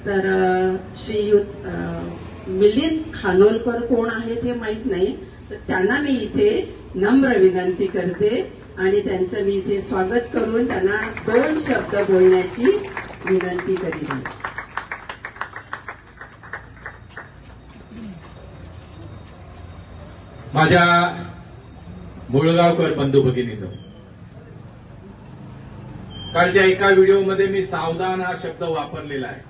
तर श्रीयुत मिलिंद खानोलकर कोण आहेत हे माहित नाही, तर त्यांना मी इथे नम्र विनंती करते आणि त्यांचं मी इथे स्वागत करून त्यांना 2 शब्द बोलण्याची विनंती करीन. माझ्या मुळगावकर बंधू भगिनींनो, कालच्या एका व्हिडिओमध्ये मी सावधान हा शब्द वापरलेला आहे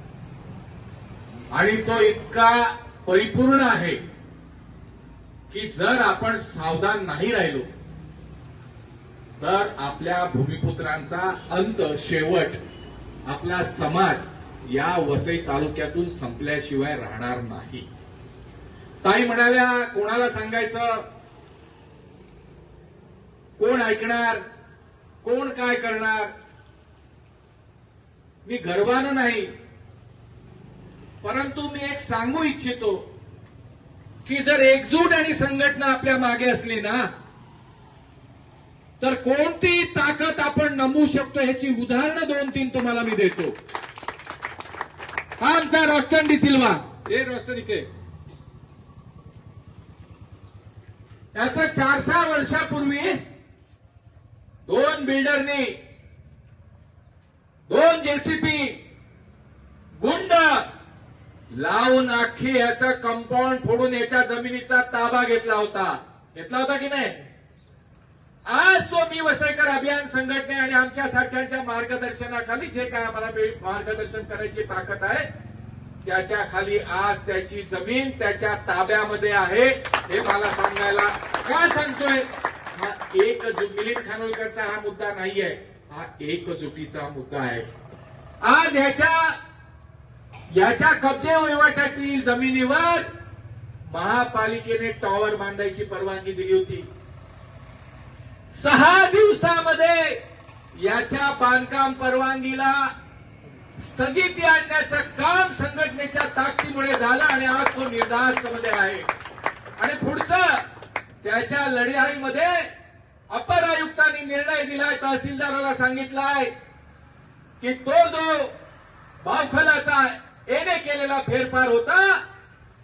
आणि तो इतका परिपूर्ण आहे की जर आपण सावधान नाही राहिलो तर आपल्या भूमिपुत्रांचा अंत, शेवट आपला समाज या वसई तालुक्यातून संपल्याशिवाय राहणार नाही. ताई म्हणाल्या, कोणाला सांगायचं, कोण ऐकणार, कोण काय करणार. मी गर्वानं नाही, परंतु मी एक सांगू इच्छितो की जर एकजूट आणि संघटना आपल्या मागे असली ना तर कोणती ताकद आपण नमवू शकतो ह्याची उदाहरणं 2-3 तुम्हाला मी देतो. हा आमचा रोस्टन डी सिल्वा, हे रोस्टन इथे, याचं 4-6 वर्षापूर्वी 2 बिल्डरनी 2 जेसीबी गुंड लावून अख्खी याचं कंपाऊंड फोडून याच्या जमिनीचा ताबा घेतला होता की नाही. आज तो मी वसईकर अभियान संघटने आणि आमच्या सारख्यांच्या मार्गदर्शनाखाली जे काय आम्हाला मार्गदर्शन करायची ताकद आहे त्याच्या खाली आज त्याची जमीन त्याच्या ताब्यामध्ये आहे. हे मला सांगायला का सांगतोय, हा मिलिंद खानोलकरचा हा मुद्दा नाहीये, हा एकजुटीचा मुद्दा आहे. आज याच्या कब्जे वहिवाटातील जमिनीवर महापालिकेने टॉवर बांधायची परवानगी दिली होती. 6 दिवसामध्ये याच्या बांधकाम परवानगीला स्थगिती आणण्याचं काम संघटनेच्या ताकदीमुळे झालं आणि आज तो निर्धास्तमध्ये आहे. आणि पुढचं त्याच्या लढाईमध्ये अपर आयुक्तांनी निर्णय दिलाय, तहसीलदाराला सांगितलाय की तो जो बावखलाचा येणे केलेला फेरफार होता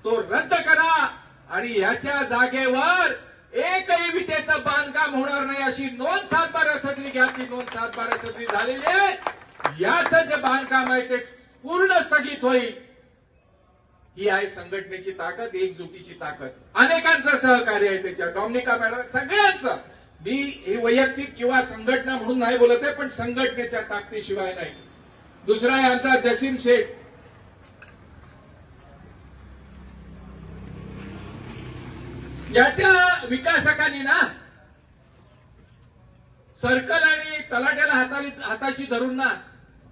तो रद्द करा आणि याच्या जागेवर एकही विटेचं बांधकाम होणार नाही अशी नोंद 7/12 सदरी घ्यावी. नोंद 7/12 सदरी झालेली आहे. याचं जे बांधकाम आहे ते पूर्ण स्थगित होईल. ही आहे संघटनेची ताकद, एकजुटीची ताकद. अनेकांचं सहकार्य आहे त्याच्या, डॉमिनिका मॅडम, सगळ्यांचं. मी हे वैयक्तिक किंवा संघटना म्हणून नाही बोलत आहे, पण संघटनेच्या ताकदीशिवाय नाही. दुसरा आहे आमचा जसीम शेख. याच्या विकासकांनी ना सर्कल आणि तलाट्याला हाताशी धरून ना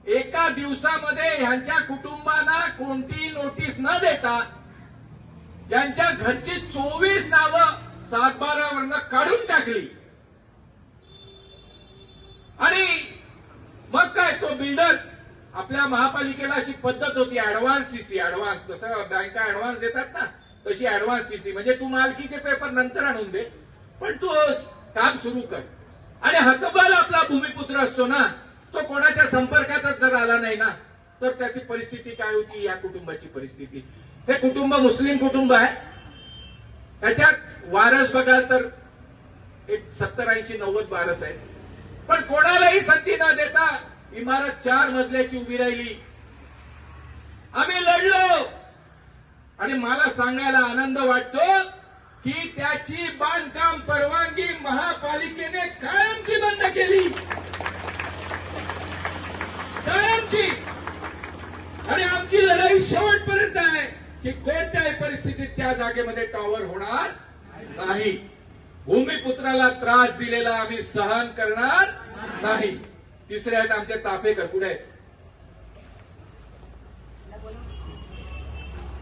एका दिवसामध्ये ह्यांच्या कुटुंबांना कोणतीही नोटीस न देता यांच्या घरची 24 नावं 7/12 वरनं काढून टाकली. आणि मग काय तो बिल्डर, आपल्या महापालिकेला अशी पद्धत होती ऍडव्हान्स सीसी, ऍडव्हान्स, जसं बँका ऍडव्हान्स देतात ना तशी ऍडव्हान्स सीसी, म्हणजे तू मालकीचे पेपर नंतर आणून दे पण तू काम सुरू कर. आणि हकबल आपला भूमिपुत्र असतो ना, तो कोणाच्या संपर्कातच जर आला नाही ना तर त्याची परिस्थिती काय होती, या कुटुंबाची परिस्थिती. हे कुटुंब मुस्लिम कुटुंब आहे. त्याच्यात वारस बघाल तर एक 70-80-90 वारस आहे. पण कोणालाही संधी न देता इमारत 4 मजल्याची उभी राहिली. आम्ही लढलो आणि मला सांगायला आनंद वाटतो की त्याची बांधकाम परवानगी महापालिकेने कायमची बंद केली, कायमची. आणि आमची लढाई शेवटपर्यंत आहे की कोणत्याही परिस्थितीत त्या जागेमध्ये टॉवर होणार नाही. भूमिपुत्राला त्रास दिलेला आम्ही सहन करणार नाही. तिसरे आहेत आमचे चाफेकर. पुढे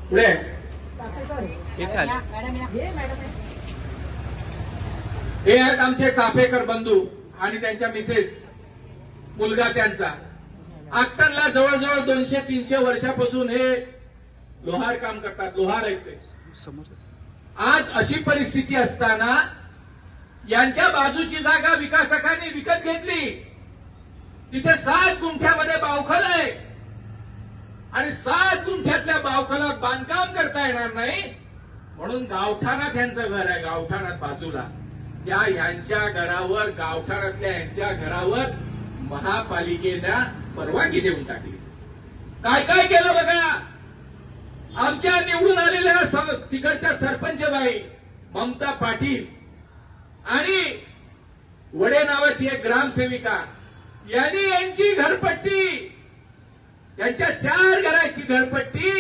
पुढे हे आहेत आमचे चाफेकर बंधू आणि त्यांच्या मिसेस, मुलगा त्यांचा. आक्टनला जवळजवळ 200-300 वर्षापासून हे लोहार काम करतात, लोहार आहेत ते. आज अशी परिस्थिती असताना यांच्या बाजूची जागा विकासकांनी विकत घेतली. तिथे 7 गुंठ्यामध्ये बावखल आहे आणि 7 गुंठ्यातल्या बावखलात बांधकाम करता येणार नाही म्हणून गावठाणात यांचं घर आहे, गावठाणात बाजूला त्या यांच्या घरावर, गावठाणातल्या यांच्या घरावर महापालिकेनं परवानगी देऊन टाकली. काय काय केलं बघा. आमच्या निवडून आलेल्या तिकडच्या सरपंचबाई ममता पाटील आणि वडे नावाची एक ग्रामसेविका यांनी यांची घरपट्टी, यांच्या 4 घराची घरपट्टी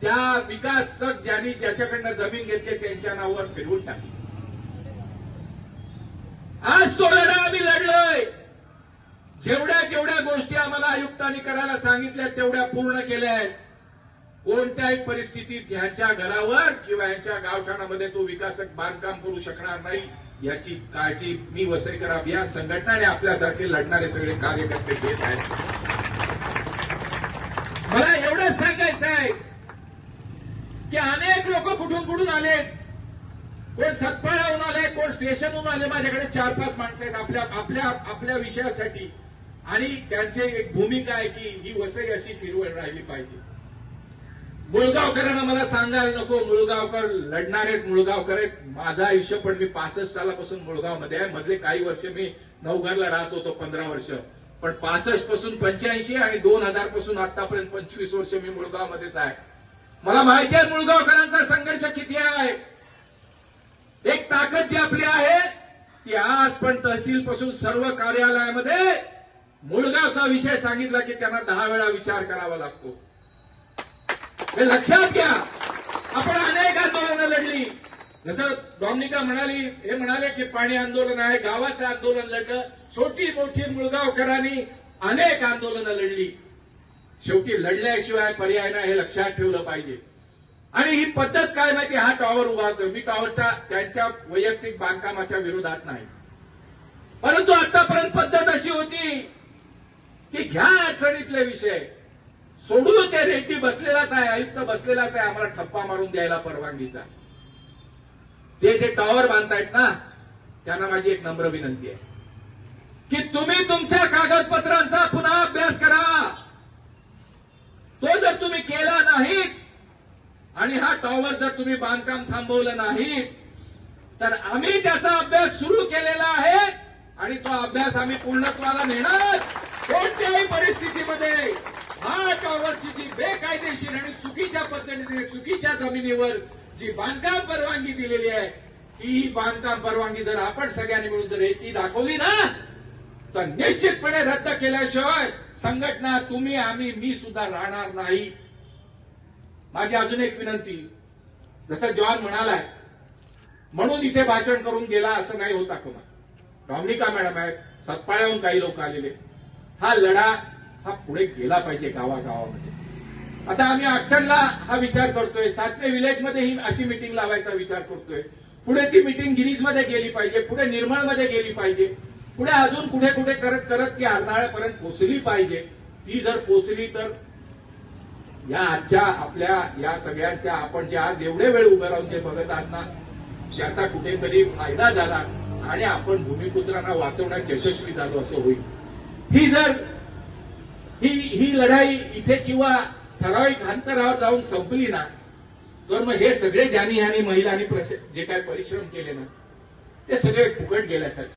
त्या विकासक ज्यांनी ज्याच्याकडनं जमीन घेतली त्यांच्या नावावर फिरवून टाकली. आज तो लढा आम्ही लढलोय. जेवढ्या जेवढ्या गोष्टी आम्हाला आयुक्तांनी करायला सांगितल्या तेवढ्या पूर्ण केल्या आहेत. कोणत्याही परिस्थितीत ह्यांच्या घरावर किंवा यांच्या गावठाणामध्ये तो विकासक बांधकाम करू शकणार नाही याची काळजी मी वसईकर अभियान संघटना आणि आपल्यासारखे लढणारे सगळे कार्यकर्ते घेत आहेत. मला एवढंच सांगायचं आहे की अनेक लोक कुठून कुठून आले, कोण सतपाळाहून आले, कोण स्टेशनहून आले. माझ्याकडे 4-5 माणसं आहेत आपल्या विषयासाठी आणि त्यांची एक भूमिका आहे की ही वसई अशी हिरवळ राहिली पाहिजे. मुळगावकरांना मला सांगायला नको, मुळगावकर लढणारे मुळगावकर आहेत. माझं आयुष्य पण मी 65 सालापासून मुळगावमध्ये आहे. मधले काही वर्ष मी नवघरला राहत होतो 15 वर्ष, पण 65 पासून 85 आणि 2000 पासून आतापर्यंत 25 वर्ष मी मुळगावमध्येच आहे. मला माहिती आहे मुळगावकरांचा संघर्ष किती आहे. एक ताकद जी आपली आहे ती आज पण तहसील पासून सर्व कार्यालयामध्ये मुळगावचा विषय सांगितला की त्यांना 10 वेळा विचार करावा लागतो. हे लक्षात घ्या. आपण अनेक आंदोलनं लढली. जसं डॉमिनिका म्हणाले की पाणी आंदोलन आहे, गावाचं आंदोलन लढलं. छोटी मोठी मुळगावकरांनी अनेक आंदोलनं लढली. शेवटी लढल्याशिवाय पर्याय नाही हे लक्षात ठेवलं पाहिजे. आणि ही पद्धत काय माहिती, हा टॉवर उभारतोय मी, टॉवरच्या त्यांच्या वैयक्तिक बांधकामाच्या विरोधात नाही, परंतु आतापर्यंत पद्धत अशी होती की घ्या अडचणीतले विषय सोडून ते रेड्डी बसलेलाच आहे, आयुक्त बसलेलाच आहे, आम्हाला ठप्पा मारून द्यायला परवानगीचा. ते टॉवर बांधतायत ना, त्यांना माझी एक नम्र विनंती आहे की तुम्ही तुमच्या कागदपत्रांचा पुन्हा अभ्यास करा. तो जर तुम्ही केला नाही आणि हा टॉवर जर तुम्ही बांधकाम थांबवलं नाही तर आम्ही त्याचा अभ्यास सुरू केलेला आहे आणि तो अभ्यास आम्ही पूर्णत्वाला नेणार. कोणत्याही परिस्थितीमध्ये हा टॉवरची जी बेकायदेशीर आणि चुकीच्या पद्धतीने चुकीच्या जमिनीवर जी बांधकाम परवानगी दिलेली आहे ही बांधकाम परवानगी जर आपण सगळ्यांनी मिळून जर ती दाखवली ना तर निश्चितपणे रद्द केल्याशिवाय संघटना तुम्ही आम्ही मी सुद्धा राहणार नाही. माझी अजून एक विनंती, जसं जॉन म्हणालाय म्हणून इथे भाषण करून गेला असं नाही होता कोणा. डॉमिनिका मॅडम आहेत, सतपाळ्याहून काही लोक आलेले. हा लढा हा पुढे गेला पाहिजे गावागावामध्ये. आता आम्ही अख्खनला हा विचार करतोय, 7व्या विलेजमध्ये ही अशी मिटिंग लावायचा विचार करतोय. पुढे ती मिटिंग गिरीजमध्ये गेली पाहिजे, पुढे निर्मळमध्ये गेली पाहिजे, पुढे अजून कुठे कुठे करत करत ती अर्नाळ्यापर्यंत पोहोचली पाहिजे. ती जर पोहोचली तर या आजच्या आपल्या या सगळ्यांच्या आपण जे आज एवढे वेळ उभे राहून जे बघत आहात ना त्याचा कुठेतरी फायदा झाला आणि आपण भूमिपुत्रांना वाचवण्यात यशस्वी झालो असं होईल. ही लढाई इथे किंवा ठराविक अंतरावर जाऊन संपली ना तर मग हे सगळे ज्यांनी महिलांनी जे काही परिश्रम केले ना ते सगळे फुकट गेल्यासारखे.